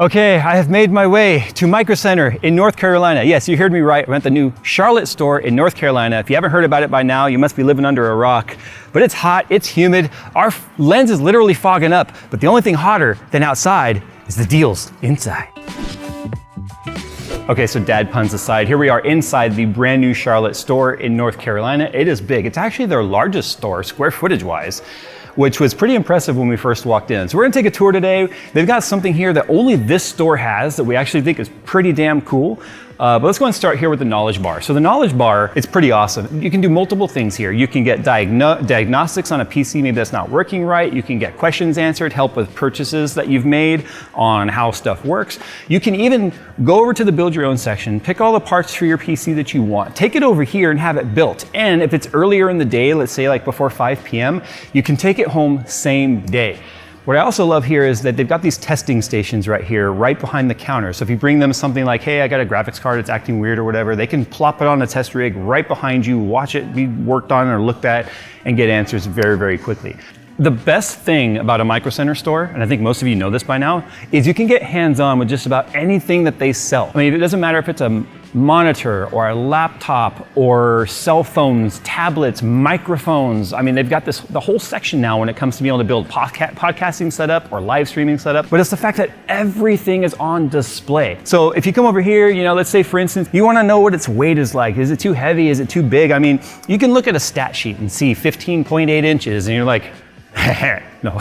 Okay, I have made my way to Microcenter in North Carolina. Yes, you heard me right. I'm at the new Charlotte store in North Carolina. If you haven't heard about it by now, you must be living under a rock. But it's hot, it's humid. Our lens is literally fogging up, but the only thing hotter than outside is the deals inside. Okay, so dad puns aside, here we are inside the brand new Charlotte store in North Carolina. It is big. It's actually their largest store, square footage wise, which was pretty impressive when we first walked in. So we're gonna take a tour today. They've got something here that only this store has that we actually think is pretty damn cool. But let's go and start here with the knowledge bar. So the knowledge bar is pretty awesome. You can do multiple things here. You can get diagnostics on a PC maybe that's not working right. You can get questions answered, help with purchases that you've made on how stuff works. You can even go over to the build your own section, pick all the parts for your PC that you want, take it over here and have it built. And if it's earlier in the day, let's say like before 5 p.m., you can take it home same day. What I also love here is that they've got these testing stations right here, right behind the counter. So if you bring them something like, hey, I got a graphics card, it's acting weird or whatever, they can plop it on a test rig right behind you, watch it be worked on or looked at, and get answers very, very quickly. The best thing about a Microcenter store, and I think most of you know this by now, is you can get hands-on with just about anything that they sell. I mean, it doesn't matter if it's a monitor or a laptop or cell phones, tablets, microphones. I mean, they've got the whole section now when it comes to being able to build podcasting setup or live streaming setup. But it's the fact that everything is on display. So if you come over here, you know, let's say for instance, you want to know what its weight is like. Is it too heavy? Is it too big? I mean, you can look at a stat sheet and see 15.8 inches and you're like, no,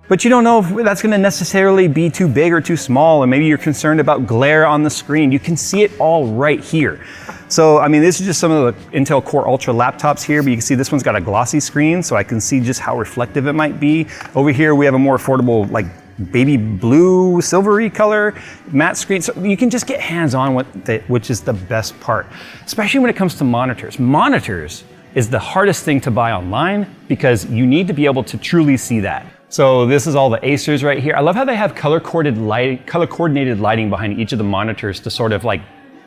but you don't know if that's going to necessarily be too big or too small, or maybe you're concerned about glare on the screen. You can see it all right here. So, I mean, this is just some of the Intel Core Ultra laptops here, but you can see this one's got a glossy screen, so I can see just how reflective it might be. Over here, we have a more affordable, like baby blue, silvery color matte screen. So you can just get hands-on with it, which is the best part, especially when it comes to monitors. Monitors is the hardest thing to buy online because you need to be able to truly see that. So this is all the Acers right here. I love how they have color-coordinated lighting behind each of the monitors to sort of like,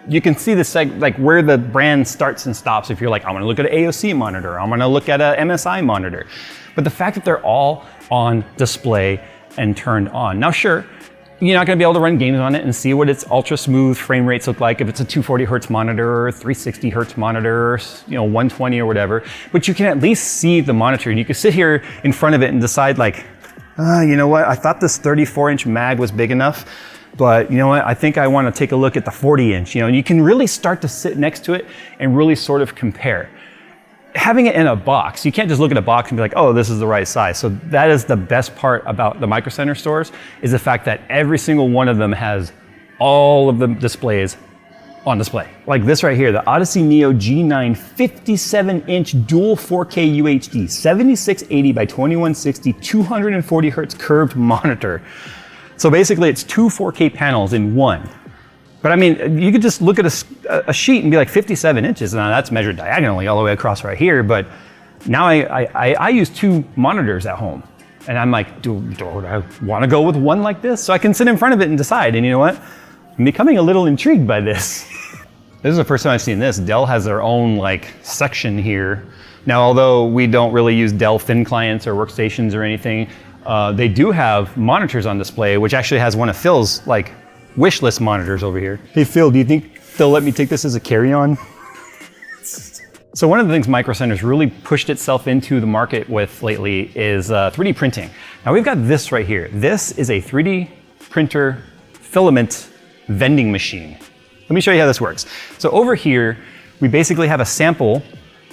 you can see like where the brand starts and stops. If you're like, I'm gonna look at an AOC monitor, I'm gonna look at a MSI monitor. But the fact that they're all on display and turned on. Now sure, you're not gonna be able to run games on it and see what its ultra smooth frame rates look like if it's a 240 hertz monitor or 360 hertz monitor, or, 120 or whatever, but you can at least see the monitor and you can sit here in front of it and decide like, you know what, I thought this 34-inch mag was big enough, but you know what, I think I wanna take a look at the 40-inch, and you can really start to sit next to it and really sort of compare. Having it in a box, you can't just look at a box and be like, oh, this is the right size. So that is the best part about the Microcenter stores, is the fact that every single one of them has all of the displays on display. Like this right here, the Odyssey Neo G9 57-inch dual 4K UHD, 7680 by 2160, 240 hertz curved monitor. So basically it's two 4K panels in one. But I mean, you could just look at a sheet and be like 57 inches, and that's measured diagonally all the way across right here. But now I use two monitors at home. And I'm like, do I want to go with one like this? So I can sit in front of it and decide. And you know what? I'm becoming a little intrigued by this. This is the first time I've seen this. Dell has their own like section here. Now, although we don't really use Dell thin clients or workstations or anything, they do have monitors on display, which actually has one of Phil's like wish list monitors over here. Hey Phil, do you think they'll let me take this as a carry-on? So one of the things Microcenter's really pushed itself into the market with lately is 3D printing. Now we've got this right here. This is a 3D printer filament vending machine. Let me show you how this works. So over here, we basically have a sample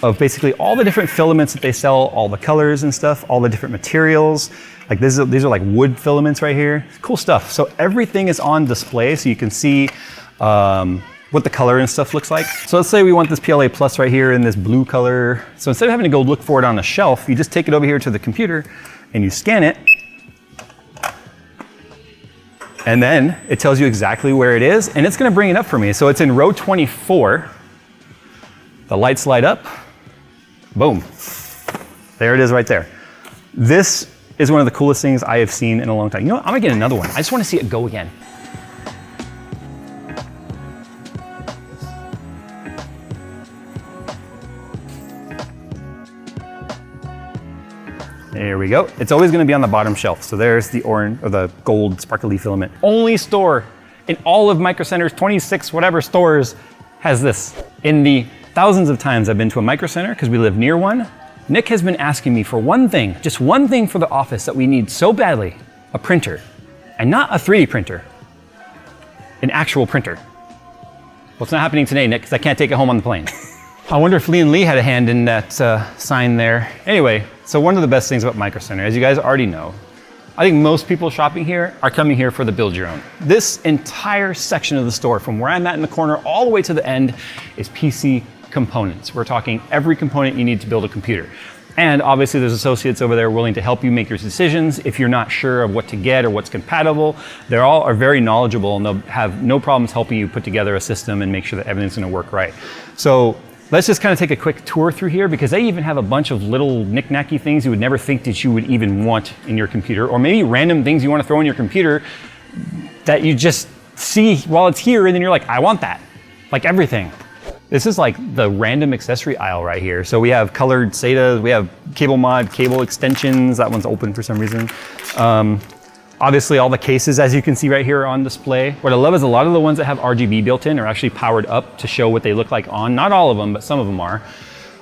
of basically all the different filaments that they sell, all the colors and stuff, all the different materials. Like these are like wood filaments right here. Cool stuff. So everything is on display so you can see what the color and stuff looks like. So let's say we want this PLA Plus right here in this blue color. So instead of having to go look for it on a shelf, you just take it over here to the computer and you scan it. And then it tells you exactly where it is and it's gonna bring it up for me. So it's in row 24. The lights light up. Boom. There it is right there. This is one of the coolest things I have seen in a long time. You know what? I'm gonna get another one. I just wanna see it go again. There we go. It's always gonna be on the bottom shelf. So there's the orange or the gold sparkly filament. Only store in all of Microcenter's 26 whatever stores has this. In the thousands of times I've been to a Microcenter, because we live near one, Nick has been asking me for one thing, just one thing for the office that we need so badly, a printer. And not a 3D printer, an actual printer. Well, it's not happening today, Nick, because I can't take it home on the plane. I wonder if Lee and Lee had a hand in that sign there. Anyway, so one of the best things about Microcenter, as you guys already know, I think most people shopping here are coming here for the build your own. This entire section of the store, from where I'm at in the corner all the way to the end, is PC components. We're talking every component you need to build a computer. And obviously there's associates over there willing to help you make your decisions. If you're not sure of what to get or what's compatible, they all are very knowledgeable and they'll have no problems helping you put together a system and make sure that everything's gonna work right. So let's just kind of take a quick tour through here, because they even have a bunch of little knick-knacky things you would never think that you would even want in your computer, or maybe random things you want to throw in your computer that you just see while it's here and then you're like, I want that. Like everything. This is like the random accessory aisle right here. So we have colored SATAs, we have cable mod, cable extensions. That one's open for some reason. Obviously all the cases, as you can see right here, are on display. What I love is a lot of the ones that have RGB built in are actually powered up to show what they look like on. Not all of them, but some of them are.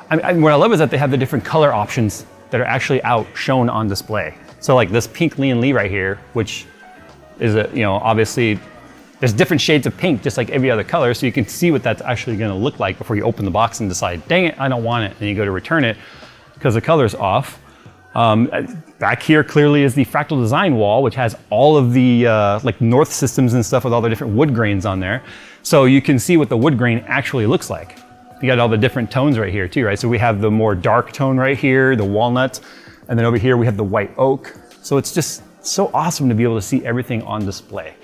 What I love is that they have the different color options that are actually out shown on display. So like this pink Lee and Lee right here, which is obviously there's different shades of pink, just like every other color, so you can see what that's actually gonna look like before you open the box and decide, dang it, I don't want it. And you go to return it because the color's off. Back here clearly is the Fractal Design wall, which has all of the like North systems and stuff with all the different wood grains on there. So you can see what the wood grain actually looks like. You got all the different tones right here too, right? So we have the more dark tone right here, the walnut, and then over here we have the white oak. So it's just so awesome to be able to see everything on display.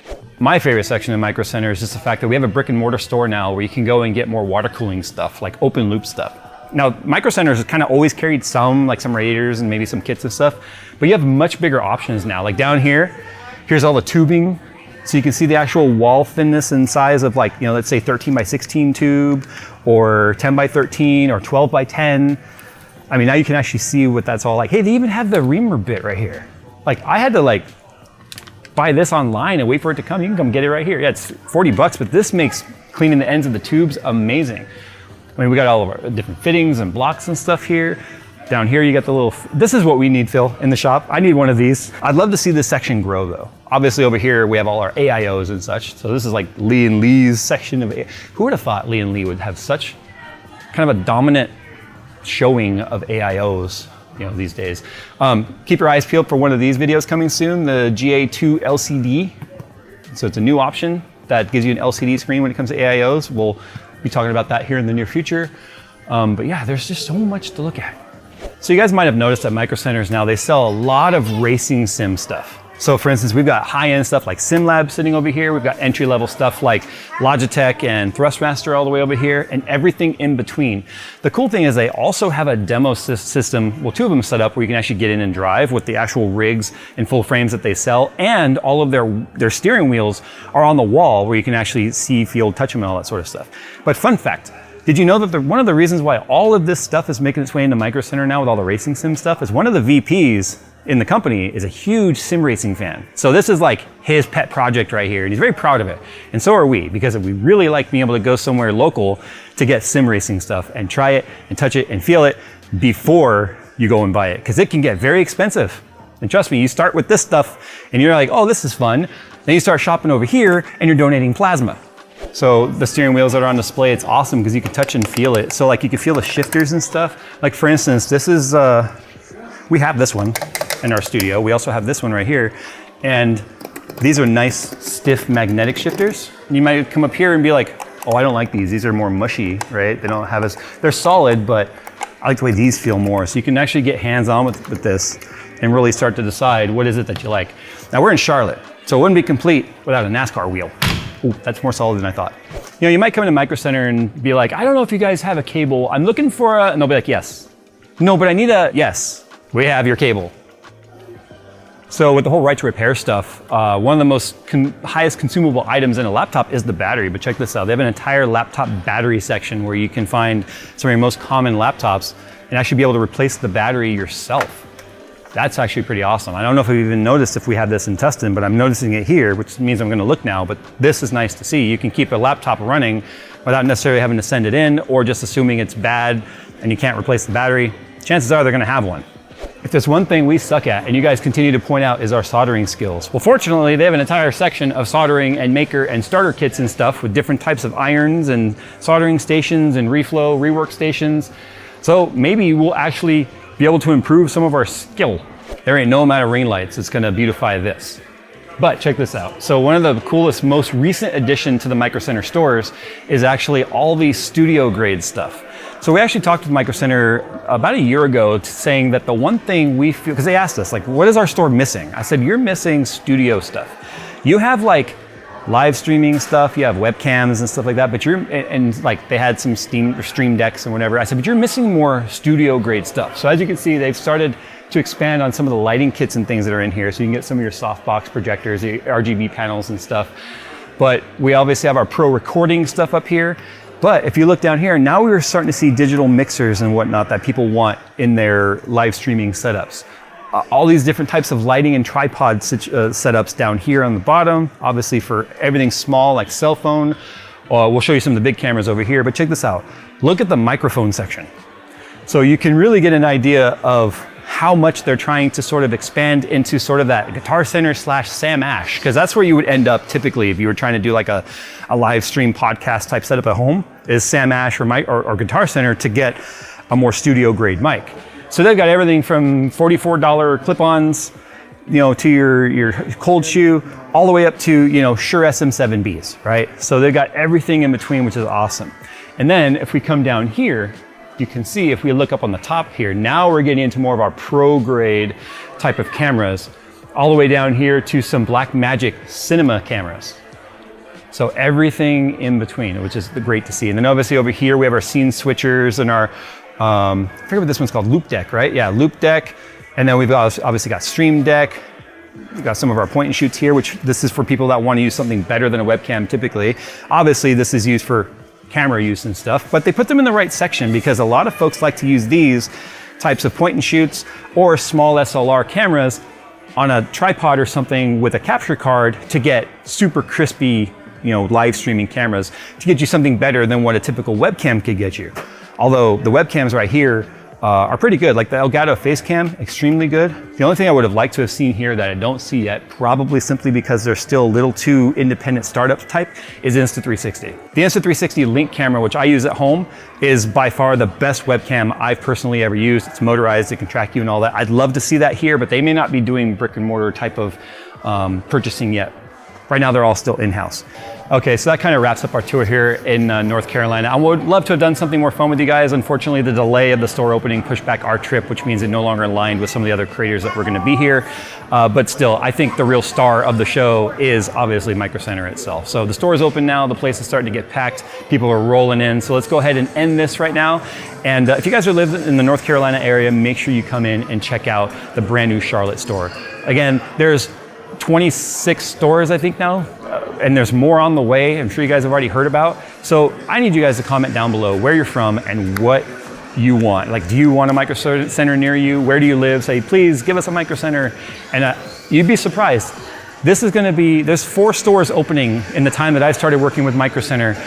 My favorite section of Microcenter is just the fact that we have a brick and mortar store now where you can go and get more water cooling stuff, like open loop stuff. Now, Microcenter has kind of always carried some radiators and maybe some kits and stuff, but you have much bigger options now. Like down here, here's all the tubing. So you can see the actual wall thinness and size of like, let's say 13 by 16 tube, or 10 by 13, or 12 by 10. I mean, now you can actually see what that's all like. Hey, they even have the reamer bit right here. Like I had to buy this online and wait for it to come. You can come get it right here. Yeah, it's 40 bucks, but this makes cleaning the ends of the tubes amazing. I mean, we got all of our different fittings and blocks and stuff here. Down here, you got the little, this is what we need, Phil, in the shop. I need one of these. I'd love to see this section grow though. Obviously over here, we have all our AIOs and such. So this is like Lee and Lee's section of, who would have thought Lee and Lee would have such kind of a dominant showing of AIOs, these days. Keep your eyes peeled for one of these videos coming soon, the GA2 LCD. So it's a new option that gives you an LCD screen when it comes to AIOs. We'll be talking about that here in the near future. But yeah, there's just so much to look at. So you guys might have noticed at Microcenters now, they sell a lot of racing sim stuff. So for instance, we've got high-end stuff like SimLab sitting over here. We've got entry-level stuff like Logitech and Thrustmaster all the way over here, and everything in between. The cool thing is they also have a demo system, well, two of them set up where you can actually get in and drive with the actual rigs and full frames that they sell, and all of their steering wheels are on the wall where you can actually see, feel, touch them and all that sort of stuff. But fun fact, did you know that one of the reasons why all of this stuff is making its way into Microcenter now with all the racing sim stuff is one of the VPs in the company is a huge sim racing fan. So this is like his pet project right here, and he's very proud of it. And so are we, because we really like being able to go somewhere local to get sim racing stuff and try it and touch it and feel it before you go and buy it, because it can get very expensive. And trust me, you start with this stuff and you're like, oh, this is fun. Then you start shopping over here and you're donating plasma. So the steering wheels that are on display, it's awesome because you can touch and feel it. So like you can feel the shifters and stuff. Like for instance, this is, we have this one in our studio. We also have this one right here. And these are nice, stiff magnetic shifters. And you might come up here and be like, oh, I don't like these. These are more mushy, right? They don't have as, they're solid, but I like the way these feel more. So you can actually get hands-on with this and really start to decide what is it that you like. Now we're in Charlotte, so it wouldn't be complete without a NASCAR wheel. Ooh, that's more solid than I thought. You might come into Microcenter and be like, I don't know if you guys have a cable. I'm looking for a, and they'll be like, yes. No, but I need a, yes, we have your cable. So with the whole right to repair stuff, one of the most highest consumable items in a laptop is the battery, but check this out. They have an entire laptop battery section where you can find some of your most common laptops and actually be able to replace the battery yourself. That's actually pretty awesome. I don't know if we've even noticed if we have this in Tustin, but I'm noticing it here, which means I'm going to look now. But this is nice to see. You can keep a laptop running without necessarily having to send it in, or just assuming it's bad and you can't replace the battery. Chances are they're going to have one. If there's one thing we suck at, and you guys continue to point out, is our soldering skills. Well, fortunately, they have an entire section of soldering and maker and starter kits and stuff with different types of irons and soldering stations and reflow, rework stations. So maybe we'll actually be able to improve some of our skill. There ain't no amount of ring lights that's gonna beautify this. But check this out. So one of the coolest, most recent addition to the Microcenter stores is actually all these studio grade stuff. So we actually talked with Microcenter about a year ago saying that the one thing we feel, because they asked us, like, what is our store missing? I said, you're missing studio stuff. You have like live streaming stuff, you have webcams and stuff like that, but and like they had some stream decks and whatever. I said, but you're missing more studio grade stuff. So as you can see, they've started to expand on some of the lighting kits and things that are in here. So you can get some of your softbox projectors, the RGB panels and stuff. But we obviously have our pro recording stuff up here. But if you look down here, now we're starting to see digital mixers and whatnot that people want in their live streaming setups. All these different types of lighting and tripod setups down here on the bottom, obviously for everything small like cell phone. We'll show you some of the big cameras over here, but check this out. Look at the microphone section. So you can really get an idea of how much they're trying to sort of expand into sort of that Guitar Center / Sam Ash, because that's where you would end up typically if you were trying to do like a live stream podcast type setup at home, is Sam Ash or Guitar Center to get a more studio grade mic. So they've got everything from $44 clip-ons, to your cold shoe, all the way up to, Shure SM7Bs, right? So they've got everything in between, which is awesome. And then if we come down here, you can see if we look up on the top here, now we're getting into more of our pro grade type of cameras, all the way down here to some Blackmagic cinema cameras. So everything in between, which is great to see. And then obviously over here, we have our scene switchers and our, I forget what this one's called, Loop Deck, right? Yeah, Loop Deck. And then we've obviously got Stream Deck. We've got some of our point and shoots here, which this is for people that want to use something better than a webcam typically. Obviously this is used for camera use and stuff, but they put them in the right section because a lot of folks like to use these types of point and shoots or small SLR cameras on a tripod or something with a capture card to get super crispy, live streaming cameras to get you something better than what a typical webcam could get you. Although the webcams right here are pretty good, like the Elgato Facecam, extremely good. The only thing I would have liked to have seen here that I don't see yet, probably simply because they're still a little too independent startup type, is Insta360. The Insta360 Link camera, which I use at home, is by far the best webcam I've personally ever used. It's motorized, it can track you and all that. I'd love to see that here, but they may not be doing brick and mortar type of purchasing yet. Right now, they're all still in-house. Okay, so that kind of wraps up our tour here in North Carolina. I would love to have done something more fun with you guys. Unfortunately, the delay of the store opening pushed back our trip, which means it no longer aligned with some of the other creators that were gonna be here. But still, I think the real star of the show is obviously Microcenter itself. So the store is open now, the place is starting to get packed, people are rolling in. So let's go ahead and end this right now. And if you guys are living in the North Carolina area, make sure you come in and check out the brand new Charlotte store. Again, there's 26 stores, I think now, and there's more on the way. I'm sure you guys have already heard about. So I need you guys to comment down below where you're from and what you want. Like, do you want a Microcenter near you? Where do you live? Say, please give us a Microcenter. And you'd be surprised. This is gonna be, there's 4 stores opening in the time that I started working with Microcenter,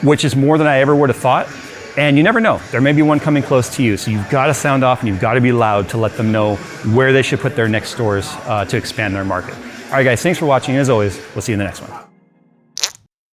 which is more than I ever would have thought. And you never know, there may be one coming close to you. So you've got to sound off and you've got to be loud to let them know where they should put their next stores to expand their market. All right, guys, thanks for watching. As always, we'll see you in the next one.